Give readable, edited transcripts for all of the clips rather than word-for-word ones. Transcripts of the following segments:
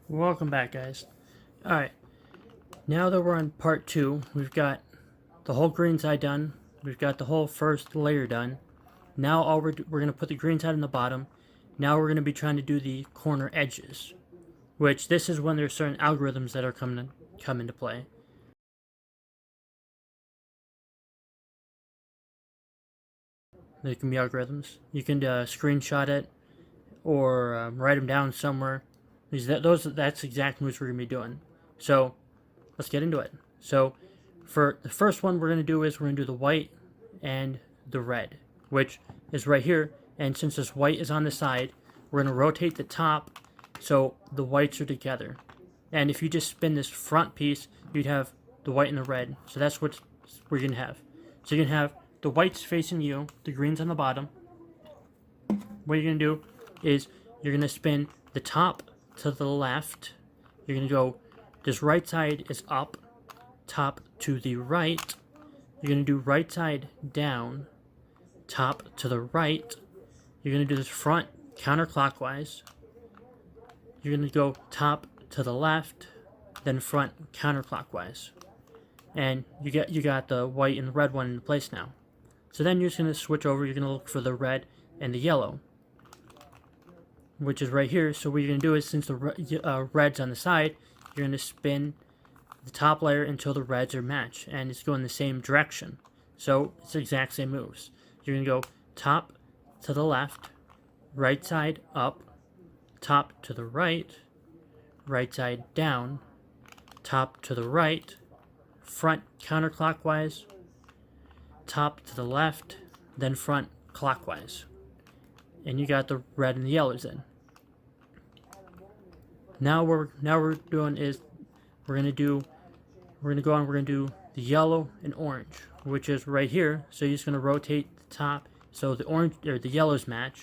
Welcome back, guys. Alright, now that we're on part 2, we've got the whole green side done. We've got the whole first layer done. Now we're going to put the green side on the bottom. Now we're going to be trying to do the corner edges, which this is when there's certain algorithms that are come into play. There can be algorithms. You can screenshot it or write them down somewhere. That's exactly what we're going to be doing. So let's get into it. So for the first one we're going to do is we're going to do the white and the red, which is right here. And since this white is on the side, we're going to rotate the top so the whites are together. And if you just spin this front piece, you'd have the white and the red. So that's what we're going to have. So you're going to have the whites facing you, the greens on the bottom. What you're going to do is you're going to spin the top to the left. You're going to go, this right side is up, top to the right. You're going to do right side down, top to the right. You're going to do this front counterclockwise. You're going to go top to the left, then front counterclockwise. And you got the white and the red one in place now. So then you're just going to switch over. You're going to look for the red and the yellow, which is right here. So what you're going to do is, since the red's on the side, you're going to spin the top layer until the reds are matched, and it's going the same direction. So it's the exact same moves. You're going to go top to the left, right side up, top to the right, right side down, top to the right, front counterclockwise, top to the left, then front clockwise. And you got the red and the yellows in. Now we're doing is we're gonna do the yellow and orange, which is right here. So you're just gonna rotate the top so the orange or the yellows match,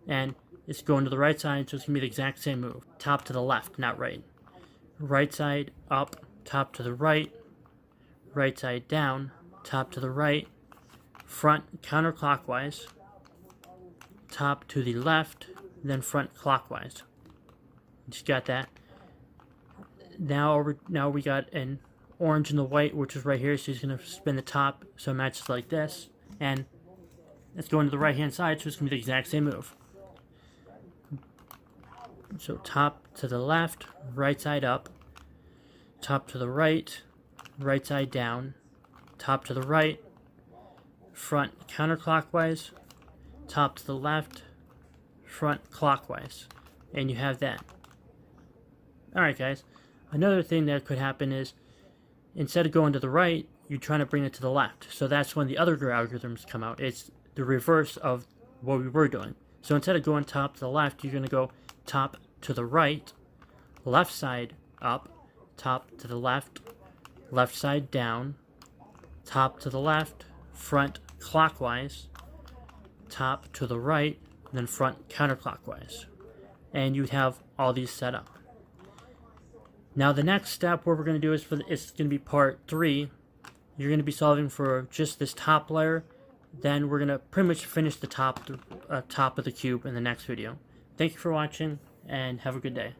and it's going to the right side, so it's gonna be the exact same move. Top to the left, not right. Right side up, top to the right, right side down, top to the right, front counterclockwise, top to the left, then front clockwise. Just got that. Now we got an orange and the white, which is right here. So he's gonna spin the top so it matches like this, and it's going to the right hand side, so it's gonna be the exact same move. So top to the left, right side up, top to the right, right side down, top to the right, front counterclockwise, top to the left, front clockwise, and you have that. Alright guys, another thing that could happen is, instead of going to the right, you're trying to bring it to the left. So that's when the other algorithms come out. It's the reverse of what we were doing. So instead of going top to the left, you're going to go top to the right, left side up, top to the left, left side down, top to the left, front clockwise, top to the right, then front counterclockwise. And you'd have all these set up. Now the next step, what we're going to do is it's going to be part 3. You're going to be solving for just this top layer. Then we're going to pretty much finish the top of the cube in the next video. Thank you for watching, and have a good day.